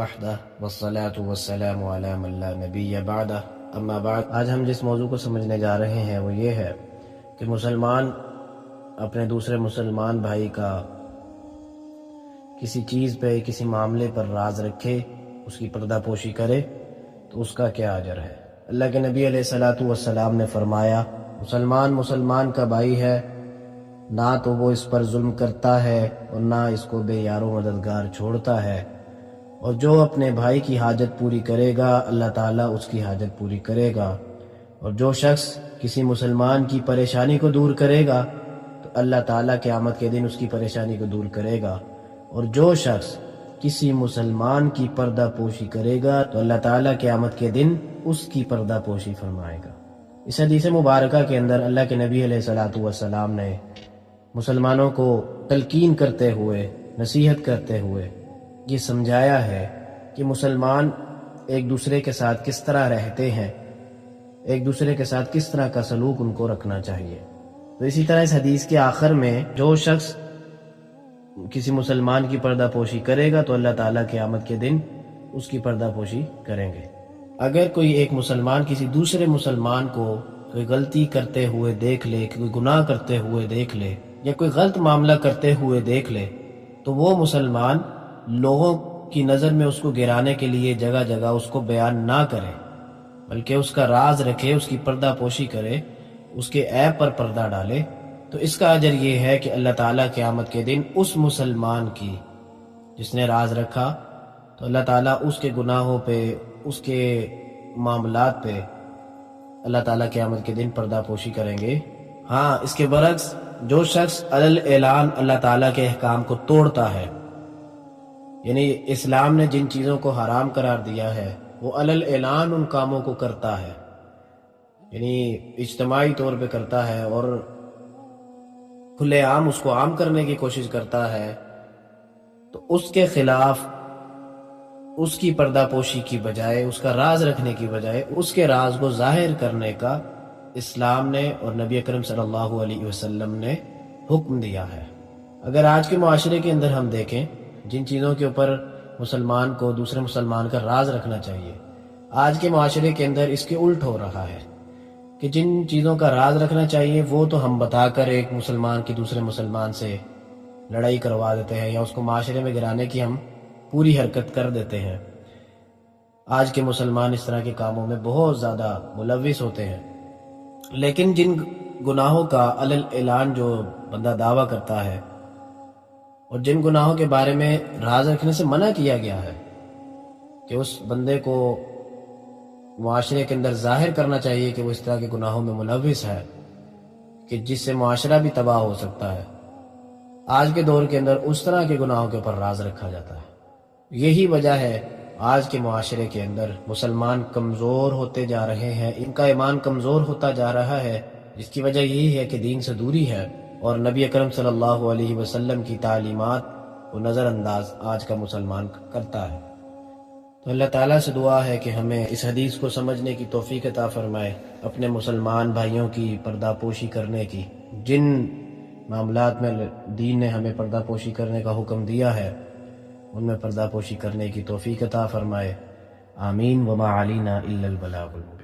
وحدہ والصلاة والسلام علی من لا نبی بعدہ اما بعد۔ آج ہم جس موضوع کو سمجھنے جا رہے ہیں وہ یہ ہے کہ مسلمان اپنے دوسرے مسلمان بھائی کا کسی چیز پہ کسی معاملے پر راز رکھے، اس کی پردہ پوشی کرے تو اس کا کیا اجر ہے۔ اللہ کے نبی علیہ الصلوۃ والسلام نے فرمایا مسلمان کا بھائی ہے، نہ تو وہ اس پر ظلم کرتا ہے اور نہ اس کو بے یار و مددگار چھوڑتا ہے، اور جو اپنے بھائی کی حاجت پوری کرے گا اللہ تعالیٰ اس کی حاجت پوری کرے گا، اور جو شخص کسی مسلمان کی پریشانی کو دور کرے گا تو اللہ تعالیٰ قیامت کے دن اس کی پریشانی کو دور کرے گا، اور جو شخص کسی مسلمان کی پردہ پوشی کرے گا تو اللہ تعالیٰ قیامت کے دن اس کی پردہ پوشی فرمائے گا۔ اس حدیث مبارکہ کے اندر اللہ کے نبی علیہ الصلوۃ والسلام نے مسلمانوں کو تلقین کرتے ہوئے، نصیحت کرتے ہوئے یہ سمجھایا ہے کہ مسلمان ایک دوسرے کے ساتھ کس طرح رہتے ہیں، ایک دوسرے کے ساتھ کس طرح کا سلوک ان کو رکھنا چاہیے۔ تو اسی طرح اس حدیث کے آخر میں جو شخص کسی مسلمان کی پردہ پوشی کرے گا تو اللہ تعالیٰ قیامت کے دن اس کی پردہ پوشی کریں گے۔ اگر کوئی ایک مسلمان کسی دوسرے مسلمان کو کوئی غلطی کرتے ہوئے دیکھ لے، کوئی گناہ کرتے ہوئے دیکھ لے یا کوئی غلط معاملہ کرتے ہوئے دیکھ لے تو وہ مسلمان لوگوں کی نظر میں اس کو گرانے کے لیے جگہ جگہ اس کو بیان نہ کرے، بلکہ اس کا راز رکھے، اس کی پردہ پوشی کرے، اس کے عیب پر پردہ ڈالے، تو اس کا اجر یہ ہے کہ اللہ تعالیٰ قیامت کے دن اس مسلمان کی جس نے راز رکھا تو اللہ تعالیٰ اس کے گناہوں پہ، اس کے معاملات پہ اللہ تعالیٰ قیامت کے دن پردہ پوشی کریں گے۔ ہاں، اس کے برعکس جو شخص علی اعلان اللہ تعالیٰ کے احکام کو توڑتا ہے، یعنی اسلام نے جن چیزوں کو حرام قرار دیا ہے وہ علی اعلان ان کاموں کو کرتا ہے، یعنی اجتماعی طور پہ کرتا ہے اور کھلے عام اس کو عام کرنے کی کوشش کرتا ہے، تو اس کے خلاف اس کی پردہ پوشی کی بجائے، اس کا راز رکھنے کی بجائے اس کے راز کو ظاہر کرنے کا اسلام نے اور نبی اکرم صلی اللہ علیہ وسلم نے حکم دیا ہے۔ اگر آج کے معاشرے کے اندر ہم دیکھیں جن چیزوں کے اوپر مسلمان کو دوسرے مسلمان کا راز رکھنا چاہیے، آج کے معاشرے کے اندر اس کے الٹ ہو رہا ہے کہ جن چیزوں کا راز رکھنا چاہیے وہ تو ہم بتا کر ایک مسلمان کی دوسرے مسلمان سے لڑائی کروا دیتے ہیں یا اس کو معاشرے میں گرانے کی ہم پوری حرکت کر دیتے ہیں۔ آج کے مسلمان اس طرح کے کاموں میں بہت زیادہ ملوث ہوتے ہیں، لیکن جن گناہوں کا علی اعلان جو بندہ دعویٰ کرتا ہے اور جن گناہوں کے بارے میں راز رکھنے سے منع کیا گیا ہے کہ اس بندے کو معاشرے کے اندر ظاہر کرنا چاہیے کہ وہ اس طرح کے گناہوں میں ملوث ہے کہ جس سے معاشرہ بھی تباہ ہو سکتا ہے، آج کے دور کے اندر اس طرح کے گناہوں کے اوپر راز رکھا جاتا ہے۔ یہی وجہ ہے آج کے معاشرے کے اندر مسلمان کمزور ہوتے جا رہے ہیں، ان کا ایمان کمزور ہوتا جا رہا ہے، جس کی وجہ یہی ہے کہ دین سے دوری ہے اور نبی اکرم صلی اللہ علیہ وسلم کی تعلیمات کو نظر انداز آج کا مسلمان کرتا ہے۔ تو اللہ تعالیٰ سے دعا ہے کہ ہمیں اس حدیث کو سمجھنے کی توفیق عطا فرمائے، اپنے مسلمان بھائیوں کی پردہ پوشی کرنے کی، جن معاملات میں دین نے ہمیں پردہ پوشی کرنے کا حکم دیا ہے ان میں پردہ پوشی کرنے کی توفیق عطا فرمائے۔ آمین۔ وما علینا الا البلاغ المبین۔